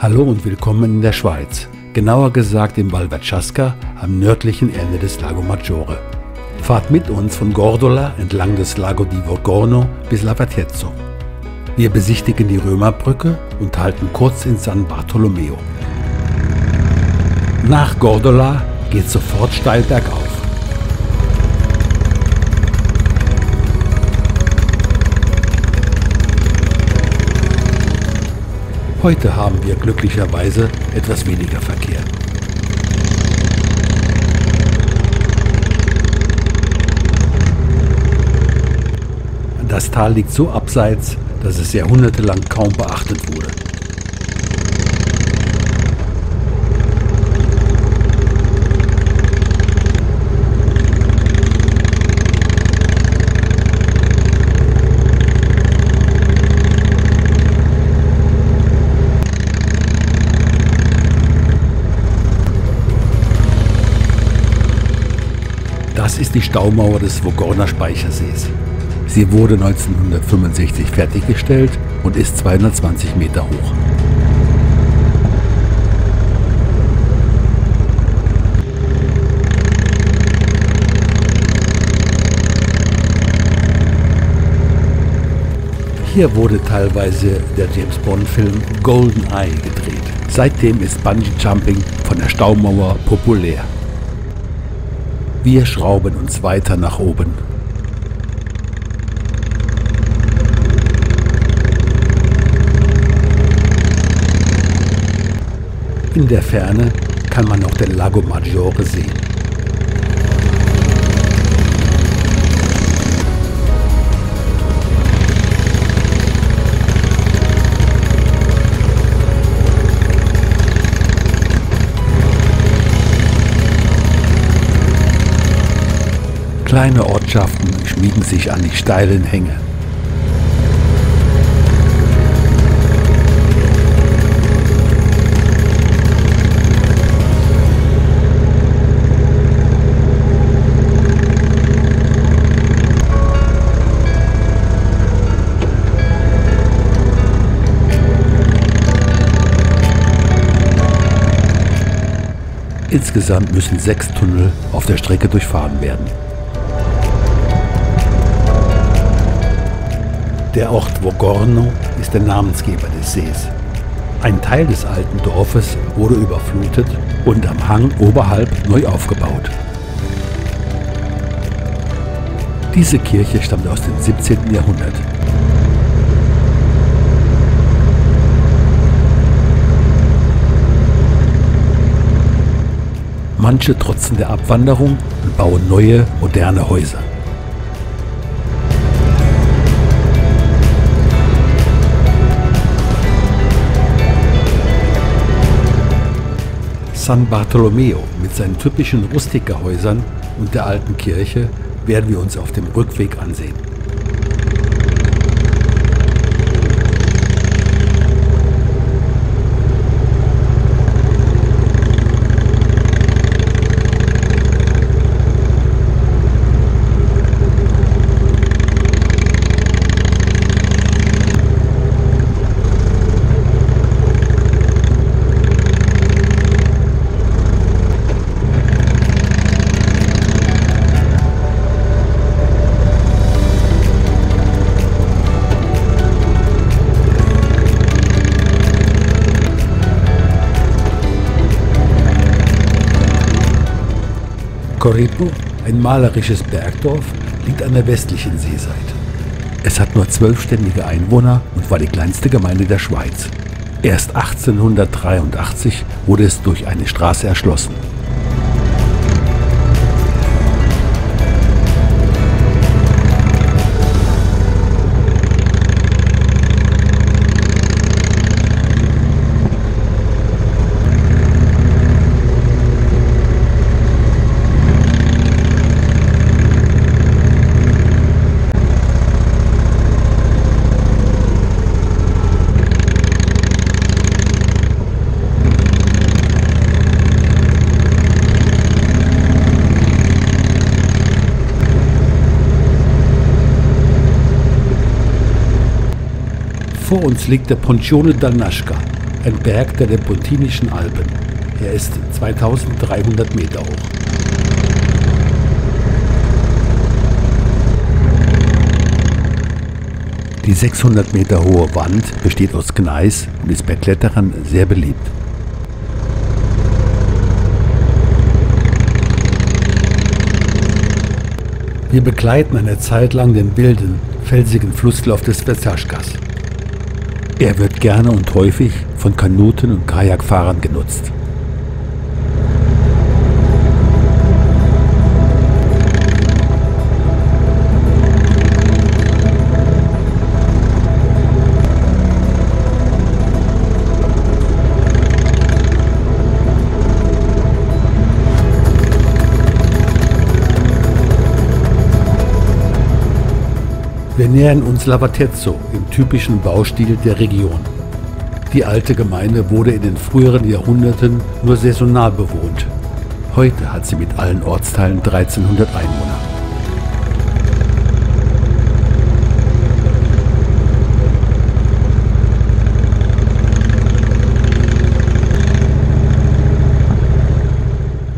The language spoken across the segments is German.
Hallo und willkommen in der Schweiz, genauer gesagt im Val Verzasca am nördlichen Ende des Lago Maggiore. Fahrt mit uns von Gordola entlang des Lago di Vorgono bis Lavatezzo. Wir besichtigen die Römerbrücke und halten kurz in San Bartolomeo. Nach Gordola geht es sofort steil bergauf. Heute haben wir glücklicherweise etwas weniger Verkehr. Das Tal liegt so abseits, dass es jahrhundertelang kaum beachtet wurde. Das ist die Staumauer des Vogorner Speichersees. Sie wurde 1965 fertiggestellt und ist 220 Meter hoch. Hier wurde teilweise der James-Bond-Film GoldenEye gedreht. Seitdem ist Bungee-Jumping von der Staumauer populär. Wir schrauben uns weiter nach oben. In der Ferne kann man noch den Lago Maggiore sehen. Kleine Ortschaften schmiegen sich an die steilen Hänge. Insgesamt müssen 6 Tunnel auf der Strecke durchfahren werden. Der Ort Vogorno ist der Namensgeber des Sees. Ein Teil des alten Dorfes wurde überflutet und am Hang oberhalb neu aufgebaut. Diese Kirche stammt aus dem 17. Jahrhundert. Manche trotzen der Abwanderung und bauen neue, moderne Häuser. San Bartolomeo mit seinen typischen Rustikerhäusern und der alten Kirche werden wir uns auf dem Rückweg ansehen. Corripo, ein malerisches Bergdorf, liegt an der westlichen Seeseite. Es hat nur 12 ständige Einwohner und war die kleinste Gemeinde der Schweiz. Erst 1883 wurde es durch eine Straße erschlossen. Vor uns liegt der Ponchione dal Nasca, ein Berg der Pontinischen Alpen. Er ist 2300 Meter hoch. Die 600 Meter hohe Wand besteht aus Gneis und ist bei Kletterern sehr beliebt. Wir begleiten eine Zeit lang den wilden, felsigen Flusslauf des Versachkas. Er wird gerne und häufig von Kanuten- und Kajakfahrern genutzt. Wir nähern uns Lavatezzo im typischen Baustil der Region. Die alte Gemeinde wurde in den früheren Jahrhunderten nur saisonal bewohnt. Heute hat sie mit allen Ortsteilen 1300 Einwohner.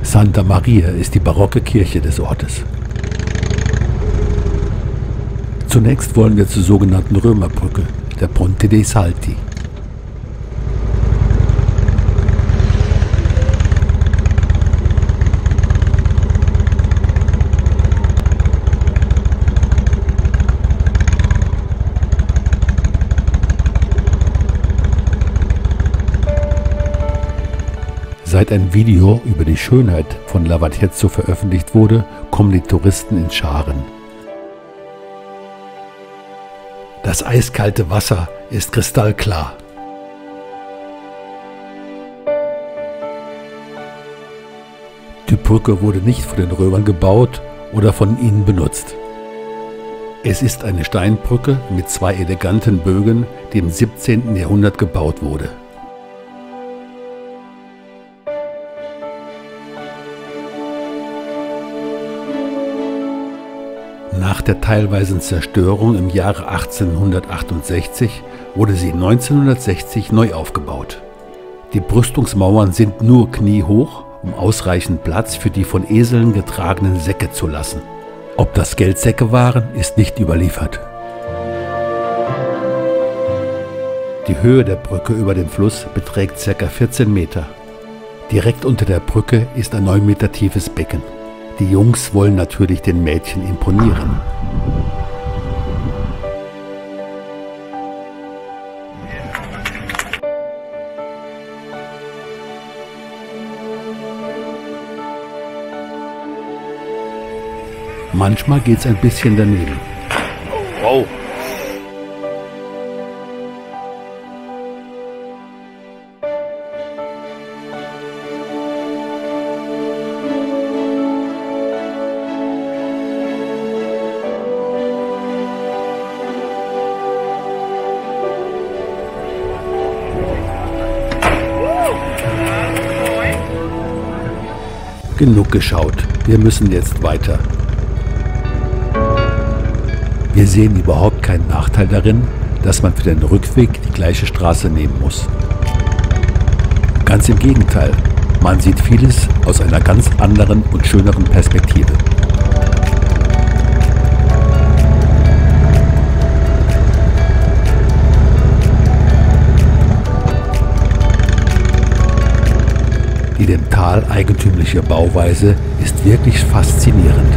Santa Maria ist die barocke Kirche des Ortes. Zunächst wollen wir zur sogenannten Römerbrücke, der Ponte dei Salti. Seit ein Video über die Schönheit von Lavatezzo veröffentlicht wurde, kommen die Touristen in Scharen. Das eiskalte Wasser ist kristallklar. Die Brücke wurde nicht von den Römern gebaut oder von ihnen benutzt. Es ist eine Steinbrücke mit zwei eleganten Bögen, die im 17. Jahrhundert gebaut wurde. Nach der teilweisen Zerstörung im Jahre 1868 wurde sie 1960 neu aufgebaut. Die Brüstungsmauern sind nur kniehoch, um ausreichend Platz für die von Eseln getragenen Säcke zu lassen. Ob das Geldsäcke waren, ist nicht überliefert. Die Höhe der Brücke über dem Fluss beträgt ca. 14 Meter. Direkt unter der Brücke ist ein 9 Meter tiefes Becken. Die Jungs wollen natürlich den Mädchen imponieren. Manchmal geht's ein bisschen daneben. Wow! Genug geschaut, wir müssen jetzt weiter. Wir sehen überhaupt keinen Nachteil darin, dass man für den Rückweg die gleiche Straße nehmen muss. Ganz im Gegenteil, man sieht vieles aus einer ganz anderen und schöneren Perspektive. Die dem Tal eigentümliche Bauweise ist wirklich faszinierend.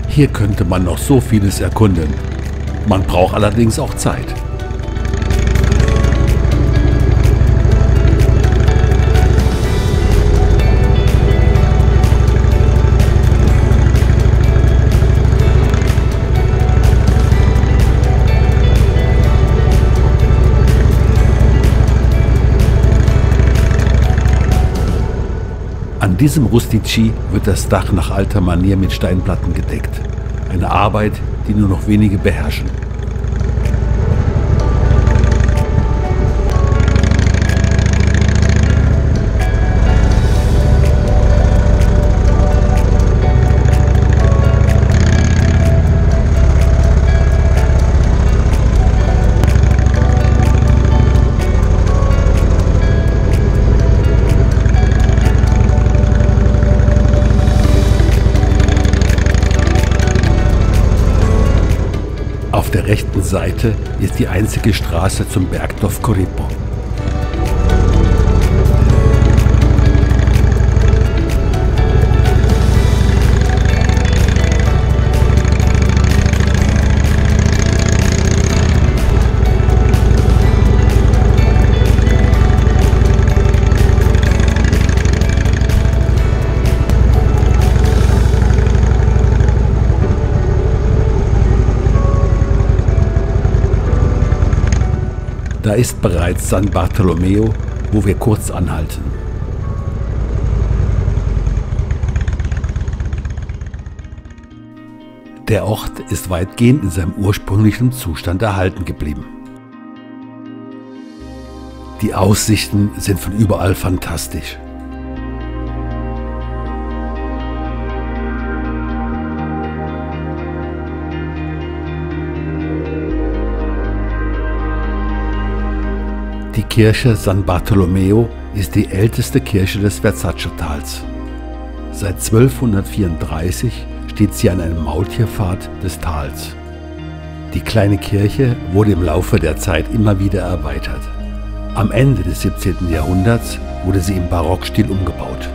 Hier könnte man noch so vieles erkunden. Man braucht allerdings auch Zeit. An diesem Rustici wird das Dach nach alter Manier mit Steinplatten gedeckt. Eine Arbeit, die nur noch wenige beherrschen. Auf der rechten Seite ist die einzige Straße zum Bergdorf Corripo. Da ist bereits San Bartolomeo, wo wir kurz anhalten. Der Ort ist weitgehend in seinem ursprünglichen Zustand erhalten geblieben. Die Aussichten sind von überall fantastisch. Die Kirche San Bartolomeo ist die älteste Kirche des Verzaccio-Tals. Seit 1234 steht sie an einem Maultierpfad des Tals. Die kleine Kirche wurde im Laufe der Zeit immer wieder erweitert. Am Ende des 17. Jahrhunderts wurde sie im Barockstil umgebaut.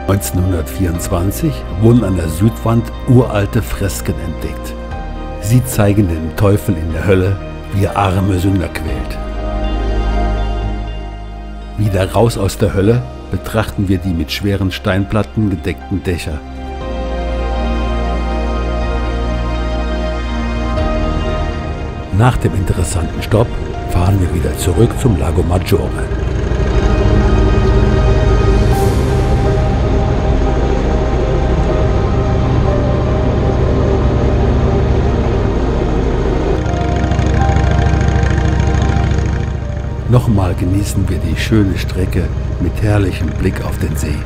1924 wurden an der Südwand uralte Fresken entdeckt. Sie zeigen den Teufel in der Hölle, wie er arme Sünder quält. Wieder raus aus der Hölle betrachten wir die mit schweren Steinplatten gedeckten Dächer. Nach dem interessanten Stopp fahren wir wieder zurück zum Lago Maggiore. Nochmal genießen wir die schöne Strecke mit herrlichem Blick auf den See.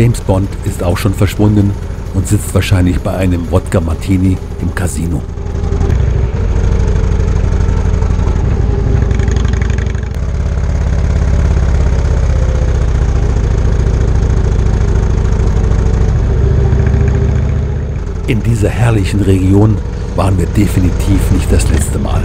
James Bond ist auch schon verschwunden und sitzt wahrscheinlich bei einem Wodka Martini im Casino. In dieser herrlichen Region waren wir definitiv nicht das letzte Mal.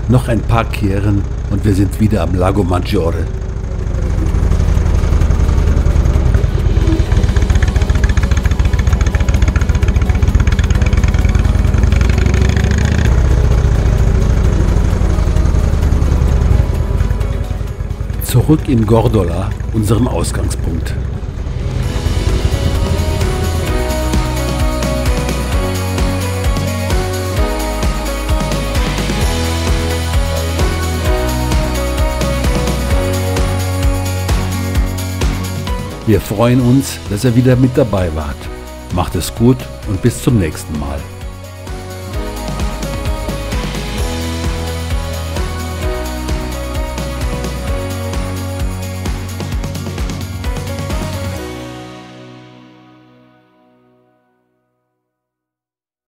Noch ein paar Kehren und wir sind wieder am Lago Maggiore. Zurück in Gordola, unserem Ausgangspunkt. Wir freuen uns, dass ihr wieder mit dabei wart. Macht es gut und bis zum nächsten Mal.